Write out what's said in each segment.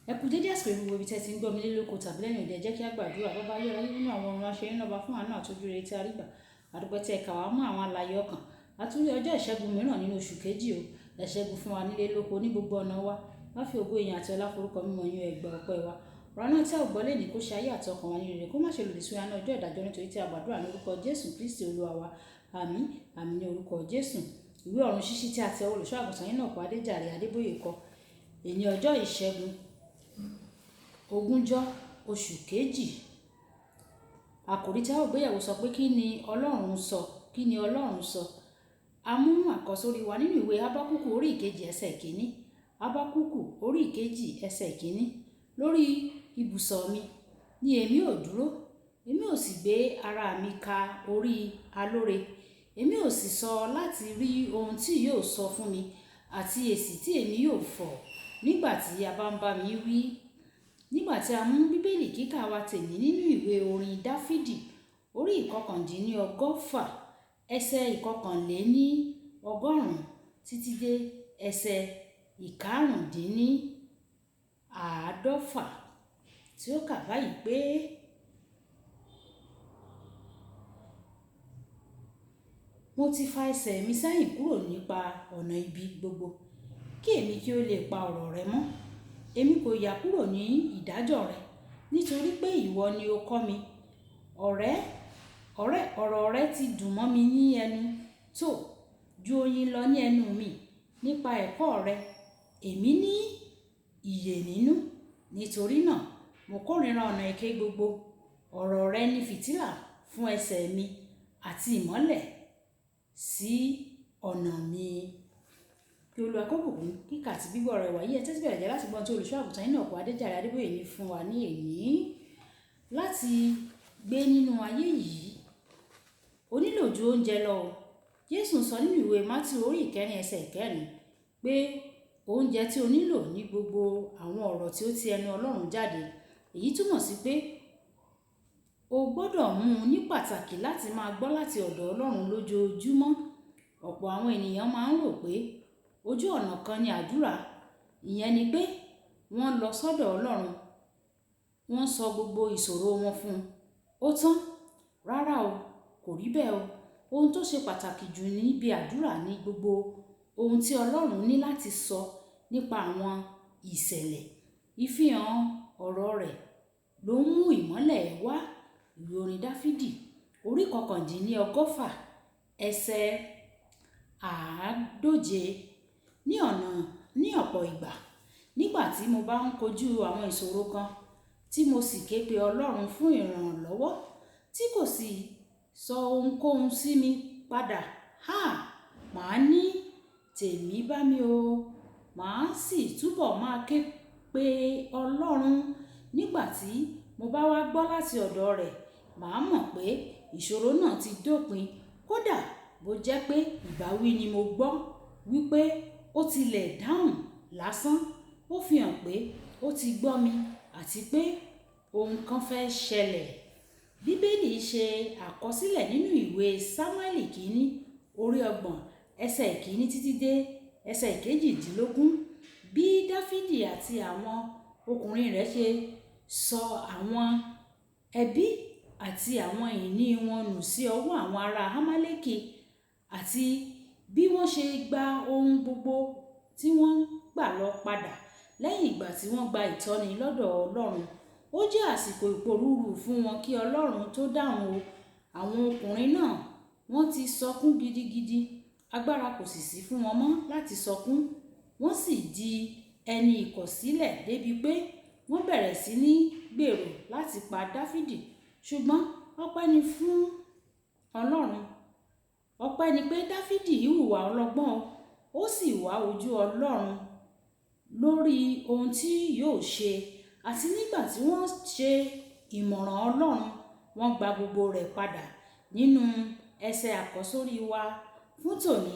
Ẹ kú dédé àsìkò gbogbo ibi tẹ́ ti ń gbọ́ mi lóko tàbí lẹ́yìn òde, jẹ́ kí a gbàdúrà. Bàbá ayérayé nínú àwọn ọ̀run aṣẹ yín lọ́ba fún àánú àtọ́jú rere tí a rí gbà. Àdúpẹ́ tí ẹ kà wá mọ́ àwọn alààyè ọkàn. Àtúndì ọjọ́ ìṣẹ́gun mìíràn nínú oṣù kejì o. Ẹ ṣẹ́gun fún wa nílé lóko ní gbogbo ọ̀nà wa. Wá fi ògo ìyìn àti ọlá forúkọ mímọ́ yín, ẹ gbà ọpẹ́ wa. Ọ̀rọ̀ náà tí a ò gbọ́ lẹ́nìí kó ṣe ayé àti ọkàn wa ní rere, kó má ṣe lòdì sí wa ní ọjọ́ ìdájọ́, nítorí tí a gbàdúrà ní orúkọ Jésù Kristi Olúwa wa. Àmín, àmín ní orúkọ Jésù. Ìwé ọ̀run ṣíṣí tí a tẹ olùṣọ́ àgùntàn Enoch Adeboye kọ. Èní ọjọ́ ìṣẹ́gun ogúnjọ́ oṣù kejì. Àkòrí tí a ó gbéyẹ̀wò sọ pé kí ni Ọlọ́run sọ? Kí ni Ọlọ́run sọ? A mú àkọsórí wa nínú ìwé Ábákúkù orí ìkejì ẹsẹ̀ ìkíní. Ábákúkù orí ìkejì ẹsẹ̀ ìkíní. Lórí ibùsọ̀ mi ni èmi ò dúró, èmi ò sì gbé ara mi ka orí alóre. Èmi ò sì sọ láti rí ohun tí yóò sọ fún mi àti èsì tí èmi yóò fọ̀ nígbà tí a bá ń bá mi wí. Nígbà tí a mú bíbélì kíkà wa tèmi nínú ìwé orin Dáfídì orí ìkọkàndínlọ́gọ́fà ẹsẹ̀ ìkọkànléníọgọ́rùn-ún títí dé ẹsẹ̀ ìkarùndínláàádọ́fà, tí ó kà báyìí pé: mo ti fa ẹsẹ̀ mi sẹ́yìn kúrò nípa ọ̀nà ibi gbogbo, kí èmi kí ó lè pa ọ̀rọ̀ rẹ mọ́. Èmi kò yà kúrò ní ìdájọ́ rẹ, nítorí pé ìwọ ni ó kọ́ mi. Ọ̀rọ̀ rẹ ti dùn mọ́ mi ní ẹnu tó ju oyin lọ ní ẹnu mi. Nípa ẹ̀kọ́ rẹ èmi ní ìyè nínú. Nítorí náà mo kórìíra ọ̀nà èké gbogbo. Ọ̀rọ̀ rẹ ni fìtílà fún ẹsẹ̀ mi àti ìmọ́lẹ̀ sí ọ̀nà mi. Kí Olúwa kó bùkún kíkà àti gbígbọ́ ọ̀rọ̀ wa yìí. Ẹ tẹ́tí bẹ̀rẹ̀ jẹ́ láti gbọ́n tí olùṣọ́ àgùntàn Enoch Adeboye ní fún wa ní èní. Láti gbé nínú ayé yìí, o nílò ju oúnjẹ lọ. Jésù sọ nínú ìwé Mátíù orí ìkẹrin ẹsẹ̀ ìkẹrin pé oúnjẹ tí o nílò ní gbogbo àwọn ọ̀rọ̀ tí ó ti ẹnu Ọlọ́run jáde. Èyí túmọ̀ sí pé o gbọ́dọ̀ mú un ní pàtàkì láti máa gbọ́ láti ọ̀dọ̀ Ọlọ́run lójoojúmọ́. Ọ̀pọ̀ àwọn ènìyàn máa ń rò pé ojú ọ̀nà kan ni àdúrà. Ìyẹn ni pé wọ́n lọ sọ́dọ̀ Ọlọ́run, wọ́n sọ gbogbo ìṣòro wọn fún un, ó tán. Rárá o, kò rí bẹ́ẹ̀ o. Ohun tó ṣe pàtàkì jù níbi àdúrà ni gbogbo ohun tí Ọlọ́run ní láti sọ nípa àwọn ìṣẹ̀lẹ̀. Ìfihàn ọ̀rọ̀ rẹ̀ ló ń mú ìmọ́lẹ̀ wá. Ìwé orin Dáfídì orí ìkọkàndínlọ́gọ́fà ẹsẹ̀ àádóje. Ní ọ̀pọ̀ ìgbà nígbà tí mo bá ń kojú àwọn ìṣòro kan tí mo sì ké pe Ọlọ́run fún ìrànlọ́wọ́ tí kò sì sọ ohunkóhun sí mi padà, màá ní tèmi bá mi o. Màá sì túbọ̀ máa ké pe Ọlọ́run. Nígbà tí mo bá wá gbọ́ láti ọ̀dọ̀ rẹ̀, màá mọ̀ pé ìṣòro náà ti dópin. Kódà bó jẹ́ pé ìbáwí ni mo gbọ́ wípé ó tilẹ̀ dáhùn lásán, ó fi hàn pé ó ti gbọ́ mi àti pé ohun kan fẹ́ ṣẹlẹ̀. Bíbélì ṣe àkọsílẹ̀ nínú ìwé Sámúẹ́lì kìíní orí 30 ẹsẹ̀ ìkíní títí dé ẹsẹ̀ ìkejìdínlógún bí Dáfídì àti àwọn ọkùnrin rẹ̀ ṣe sọ àwọn ẹbí àti àwọn ìní wọn nù sí ọwọ́ àwọn ará Amálẹ́kì, àti bí wọ́n ṣe gba ohun gbogbo tí wọ́n gbà lọ padà lẹ́yìn ìgbà tí wọ́n gba ìtọ́ni lọ́dọ̀ Ọlọ́run. Ó jẹ́ àsìkò ìpòrúurú fún wọn kí Ọlọ́run tó dáhùn o. Àwọn ọkùnrin náà wọ́n ti sọkún gidigidi. Agbára kò sì sí fún wọn mọ́ láti sọkún. Wọ́n sì di ẹni ìkọ̀sílẹ̀ débi pé wọ́n bẹ̀rẹ̀ sí ní gbèrò láti pa Dáfídì. Ṣùgbọ́n ọpẹ́ ni fún Ọlọ́run. Ọpẹ́ ni pé Dáfídì hùwà ọlọ́gbọ́n, ó sì wá ojú Ọlọ́run lórí ohun tí yóò ṣe. Àti nígbà tí wọ́n ṣe ìmọ̀ràn Ọlọ́run, wọ́n gba gbogbo rẹ̀ padà. Nínú ẹsẹ̀ àkọsórí wa fún tòní,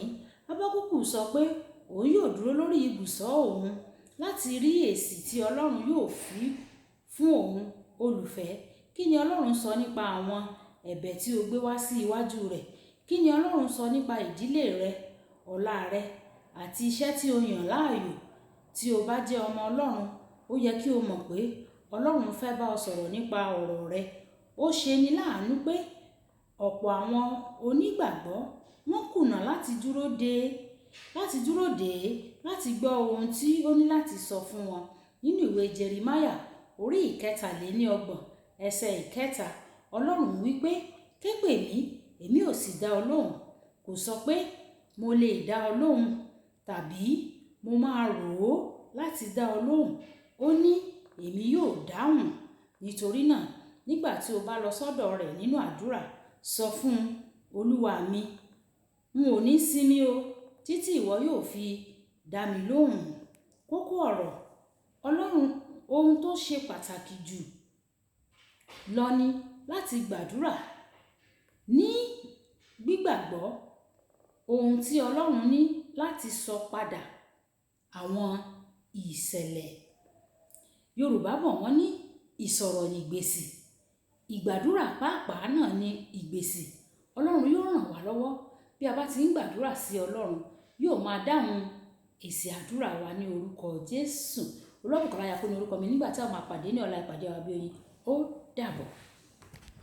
Ábákúkù sọ pé òun yóò dúró lórí ibùsọ̀ òun láti rí èsì tí Ọlọ́run yóò fi fún òun. Olùfẹ́, kí ni Ọlọ́run sọ nípa àwọn ẹ̀bẹ̀ tí o gbé wá sí iwájú rẹ̀? Kí ni Ọlọ́run sọ nípa ìdílé rẹ, ọ̀la rẹ àti iṣẹ́ tí o yàn láàyò? Tí o bá jẹ́ ọmọ Ọlọ́run, o ó yẹ kí o mọ̀ pé Ọlọ́run fẹ́ bá ọ sọ̀rọ̀ nípa ọ̀rọ̀ rẹ. Ó ṣe ni láàánú pé ọ̀pọ̀ àwọn onígbàgbọ́ wọ́n kùnà láti dúró dè láti gbọ́ ohun tí ó ní láti sọ fún wọn. Nínú ìwé Jeremáyà orí 23 ẹsẹ̀ 3, Ọlọ́run wí pé, ké pè mí, èmi ò sì dá ọ lóhùn. Kò sọ pé mo lè dá ọ lóhùn tàbí mo máa rò ó láti dá ọ lóhùn. Ó ní èmi yóò dáhùn. Nítorí náà, nígbà tí o bá lọ sọ́dọ̀ rẹ̀ nínú àdúrà, sọ fún un, Olúwa mi, n ò ní sinmi o títí ìwọ yóò fi dá mi lóhùn. Kókó ọ̀rọ̀ Ọlọ́run, ohun tó ṣe pàtàkì jù lọ ni láti gbàdúrà ní gbígbàgbọ́ ohun tí Ọlọ́run ní láti sọ padà àwọn ìṣẹ̀lẹ̀. Yorùbá bọ̀ wọ́n ní ìsọ̀rọ̀ ní ìgbésì. Ìgbàdúrà pàápàá náà ní ìgbésì. Ọlọ́run yóò ràn wá lọ́wọ́ bí a bá ti ń gbàdúrà sí Ọlọ́run, yóò máa dáhùn èsì àdúrà wa ní orúkọ Jésù. Olúwabùkọ́lá Ayákúnmi orúkọ mi. Nígbà tí a máa pàdé ní ọ̀la, ìpàdé wa bí oyin. Ó dàbọ̀.